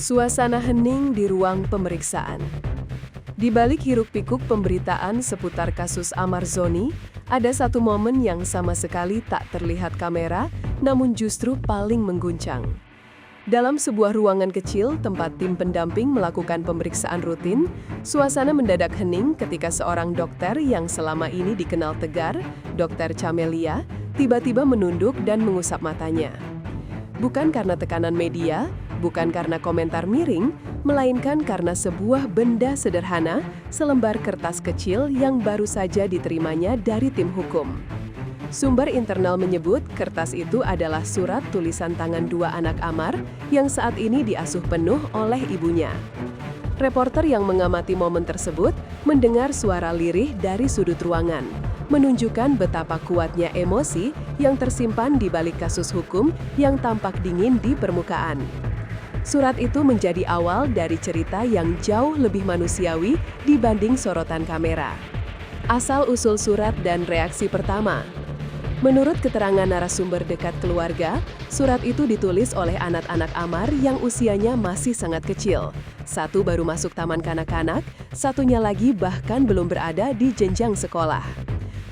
Suasana hening di ruang pemeriksaan. Di balik hiruk-pikuk pemberitaan seputar kasus Amar Zoni, ada satu momen yang sama sekali tak terlihat kamera, namun justru paling mengguncang. Dalam sebuah ruangan kecil tempat tim pendamping melakukan pemeriksaan rutin, suasana mendadak hening ketika seorang dokter yang selama ini dikenal tegar, Dr. Camelia, tiba-tiba menunduk dan mengusap matanya. Bukan karena tekanan media, bukan karena komentar miring, melainkan karena sebuah benda sederhana, selembar kertas kecil yang baru saja diterimanya dari tim hukum. Sumber internal menyebut kertas itu adalah surat tulisan tangan dua anak Amar yang saat ini diasuh penuh oleh ibunya. Reporter yang mengamati momen tersebut mendengar suara lirih dari sudut ruangan, menunjukkan betapa kuatnya emosi yang tersimpan di balik kasus hukum yang tampak dingin di permukaan. Surat itu menjadi awal dari cerita yang jauh lebih manusiawi dibanding sorotan kamera. Asal-usul surat dan reaksi pertama. Menurut keterangan narasumber dekat keluarga, surat itu ditulis oleh anak-anak Amar yang usianya masih sangat kecil. Satu baru masuk taman kanak-kanak, satunya lagi bahkan belum berada di jenjang sekolah.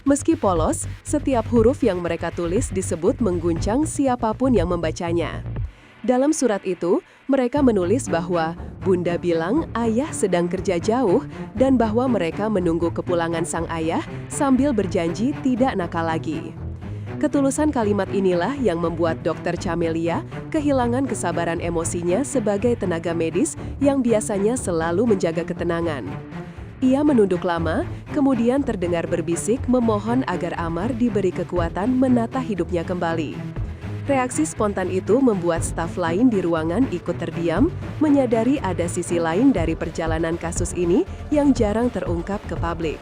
Meski polos, setiap huruf yang mereka tulis disebut mengguncang siapapun yang membacanya. Dalam surat itu, mereka menulis bahwa Bunda bilang ayah sedang kerja jauh dan bahwa mereka menunggu kepulangan sang ayah sambil berjanji tidak nakal lagi. Ketulusan kalimat inilah yang membuat Dr. Camelia kehilangan kesabaran emosinya sebagai tenaga medis yang biasanya selalu menjaga ketenangan. Ia menunduk lama, kemudian terdengar berbisik memohon agar Amar diberi kekuatan menata hidupnya kembali. Reaksi spontan itu membuat staf lain di ruangan ikut terdiam, menyadari ada sisi lain dari perjalanan kasus ini yang jarang terungkap ke publik.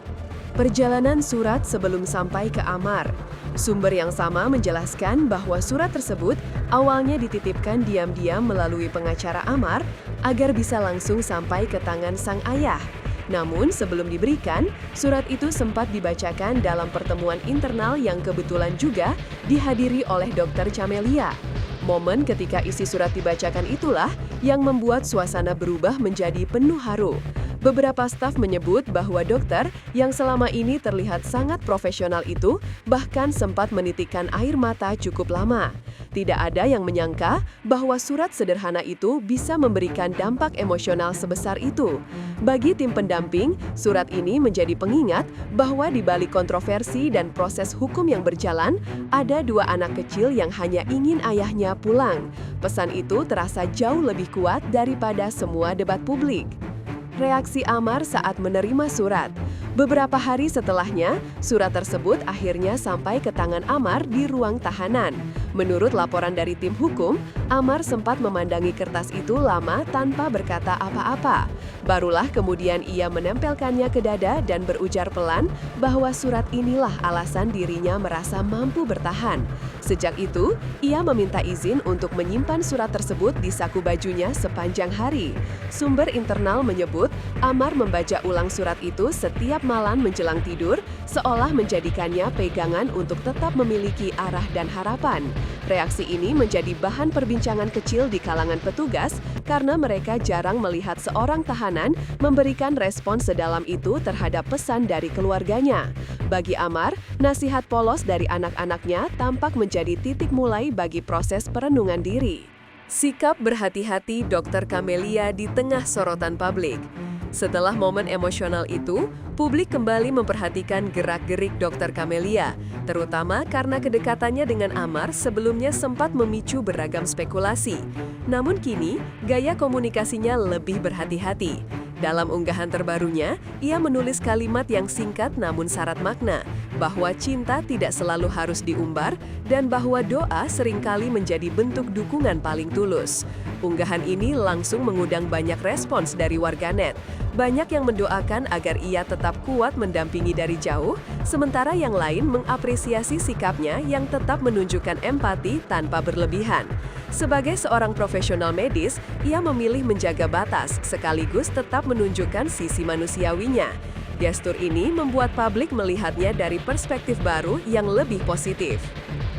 Perjalanan surat sebelum sampai ke Amar. Sumber yang sama menjelaskan bahwa surat tersebut awalnya dititipkan diam-diam melalui pengacara Amar agar bisa langsung sampai ke tangan sang ayah. Namun sebelum diberikan, surat itu sempat dibacakan dalam pertemuan internal yang kebetulan juga dihadiri oleh Dr. Camelia. Momen ketika isi surat dibacakan itulah yang membuat suasana berubah menjadi penuh haru. Beberapa staf menyebut bahwa dokter yang selama ini terlihat sangat profesional itu bahkan sempat menitikkan air mata cukup lama. Tidak ada yang menyangka bahwa surat sederhana itu bisa memberikan dampak emosional sebesar itu. Bagi tim pendamping, surat ini menjadi pengingat bahwa di balik kontroversi dan proses hukum yang berjalan, ada dua anak kecil yang hanya ingin ayahnya pulang. Pesan itu terasa jauh lebih kuat daripada semua debat publik. Reaksi Amar saat menerima surat. Beberapa hari setelahnya, surat tersebut akhirnya sampai ke tangan Amar di ruang tahanan. Menurut laporan dari tim hukum, Amar sempat memandangi kertas itu lama tanpa berkata apa-apa. Barulah kemudian ia menempelkannya ke dada dan berujar pelan bahwa surat inilah alasan dirinya merasa mampu bertahan. Sejak itu, ia meminta izin untuk menyimpan surat tersebut di saku bajunya sepanjang hari. Sumber internal menyebut, Amar membaca ulang surat itu setiap malam menjelang tidur, seolah menjadikannya pegangan untuk tetap memiliki arah dan harapan. Reaksi ini menjadi bahan perbincangan kecil di kalangan petugas karena mereka jarang melihat seorang tahanan memberikan respon sedalam itu terhadap pesan dari keluarganya. Bagi Amar, nasihat polos dari anak-anaknya tampak menjadi titik mulai bagi proses perenungan diri. Sikap berhati-hati Dr. Camelia di tengah sorotan publik. Setelah momen emosional itu, publik kembali memperhatikan gerak-gerik Dr. Camelia, terutama karena kedekatannya dengan Amar sebelumnya sempat memicu beragam spekulasi. Namun kini, gaya komunikasinya lebih berhati-hati. Dalam unggahan terbarunya, ia menulis kalimat yang singkat namun syarat makna, bahwa cinta tidak selalu harus diumbar dan bahwa doa seringkali menjadi bentuk dukungan paling tulus. Unggahan ini langsung mengundang banyak respons dari warganet. Banyak yang mendoakan agar ia tetap kuat mendampingi dari jauh, sementara yang lain mengapresiasi sikapnya yang tetap menunjukkan empati tanpa berlebihan. Sebagai seorang profesional medis, ia memilih menjaga batas sekaligus tetap menunjukkan sisi manusiawinya. Gestur ini membuat publik melihatnya dari perspektif baru yang lebih positif.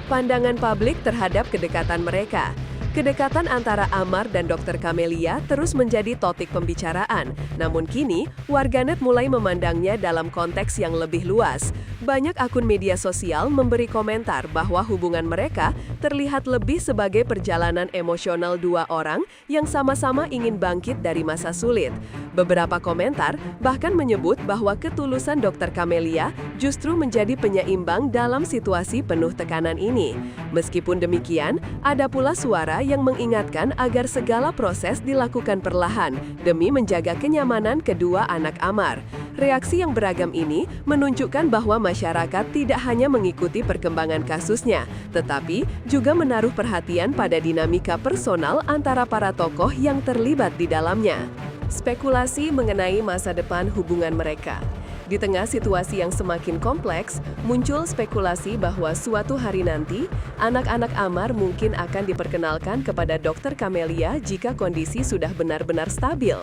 Pandangan publik terhadap kedekatan mereka. Kedekatan antara Amar dan Dr. Camelia terus menjadi topik pembicaraan. Namun kini, warganet mulai memandangnya dalam konteks yang lebih luas. Banyak akun media sosial memberi komentar bahwa hubungan mereka terlihat lebih sebagai perjalanan emosional dua orang yang sama-sama ingin bangkit dari masa sulit. Beberapa komentar bahkan menyebut bahwa ketulusan Dr. Camelia justru menjadi penyeimbang dalam situasi penuh tekanan ini. Meskipun demikian, ada pula suara yang mengingatkan agar segala proses dilakukan perlahan demi menjaga kenyamanan kedua anak Amar. Reaksi yang beragam ini menunjukkan bahwa masyarakat tidak hanya mengikuti perkembangan kasusnya, tetapi juga menaruh perhatian pada dinamika personal antara para tokoh yang terlibat di dalamnya. Spekulasi mengenai masa depan hubungan mereka. Di tengah situasi yang semakin kompleks, muncul spekulasi bahwa suatu hari nanti, anak-anak Amar mungkin akan diperkenalkan kepada Dr. Camelia jika kondisi sudah benar-benar stabil.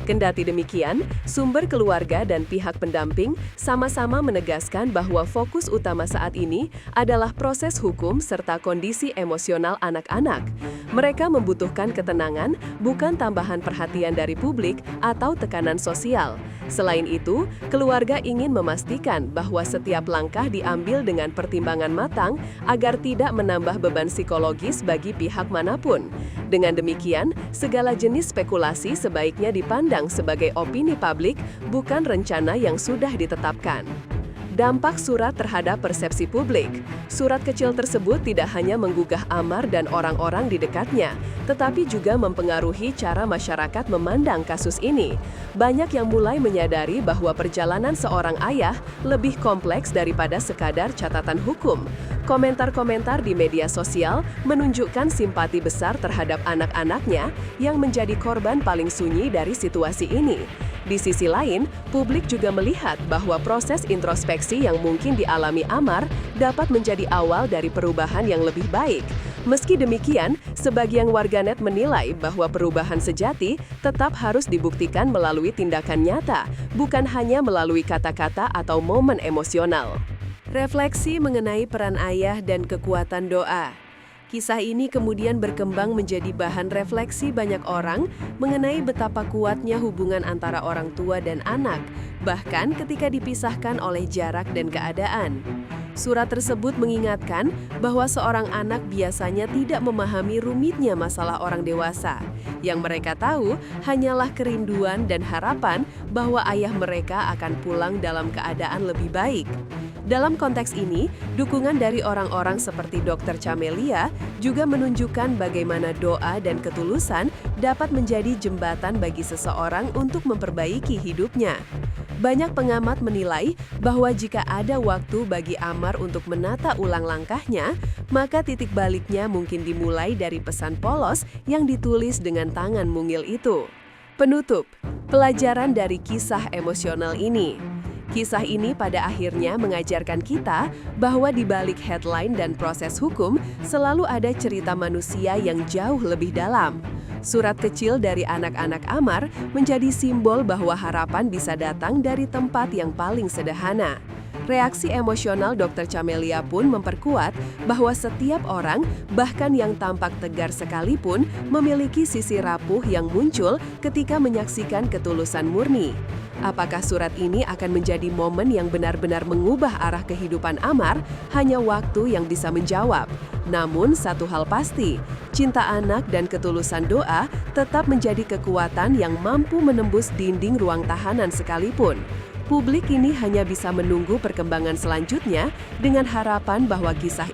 Kendati demikian, sumber keluarga dan pihak pendamping sama-sama menegaskan bahwa fokus utama saat ini adalah proses hukum serta kondisi emosional anak-anak. Mereka membutuhkan ketenangan, bukan tambahan perhatian dari publik atau tekanan sosial. Selain itu, keluarga ingin memastikan bahwa setiap langkah diambil dengan pertimbangan matang agar tidak menambah beban psikologis bagi pihak manapun. Dengan demikian, segala jenis spekulasi sebaiknya dipandang sebagai opini publik, bukan rencana yang sudah ditetapkan. Dampak surat terhadap persepsi publik. Surat kecil tersebut tidak hanya menggugah Amar dan orang-orang di dekatnya, tetapi juga mempengaruhi cara masyarakat memandang kasus ini. Banyak yang mulai menyadari bahwa perjalanan seorang ayah lebih kompleks daripada sekadar catatan hukum. Komentar-komentar di media sosial menunjukkan simpati besar terhadap anak-anaknya yang menjadi korban paling sunyi dari situasi ini. Di sisi lain, publik juga melihat bahwa proses introspeksi yang mungkin dialami Amar dapat menjadi awal dari perubahan yang lebih baik. Meski demikian, sebagian warganet menilai bahwa perubahan sejati tetap harus dibuktikan melalui tindakan nyata, bukan hanya melalui kata-kata atau momen emosional. Refleksi mengenai peran ayah dan kekuatan doa. Kisah ini kemudian berkembang menjadi bahan refleksi banyak orang mengenai betapa kuatnya hubungan antara orang tua dan anak, bahkan ketika dipisahkan oleh jarak dan keadaan. Surat tersebut mengingatkan bahwa seorang anak biasanya tidak memahami rumitnya masalah orang dewasa. Yang mereka tahu hanyalah kerinduan dan harapan bahwa ayah mereka akan pulang dalam keadaan lebih baik. Dalam konteks ini, dukungan dari orang-orang seperti Dr. Camelia juga menunjukkan bagaimana doa dan ketulusan dapat menjadi jembatan bagi seseorang untuk memperbaiki hidupnya. Banyak pengamat menilai bahwa jika ada waktu bagi Amar untuk menata ulang langkahnya, maka titik baliknya mungkin dimulai dari pesan polos yang ditulis dengan tangan mungil itu. Penutup, pelajaran dari kisah emosional ini. Kisah ini pada akhirnya mengajarkan kita bahwa di balik headline dan proses hukum selalu ada cerita manusia yang jauh lebih dalam. Surat kecil dari anak-anak Amar menjadi simbol bahwa harapan bisa datang dari tempat yang paling sederhana. Reaksi emosional Dr. Camelia pun memperkuat bahwa setiap orang, bahkan yang tampak tegar sekalipun, memiliki sisi rapuh yang muncul ketika menyaksikan ketulusan murni. Apakah surat ini akan menjadi momen yang benar-benar mengubah arah kehidupan Amar? Hanya waktu yang bisa menjawab. Namun satu hal pasti, cinta anak dan ketulusan doa tetap menjadi kekuatan yang mampu menembus dinding ruang tahanan sekalipun. Publik ini hanya bisa menunggu perkembangan selanjutnya dengan harapan bahwa kisah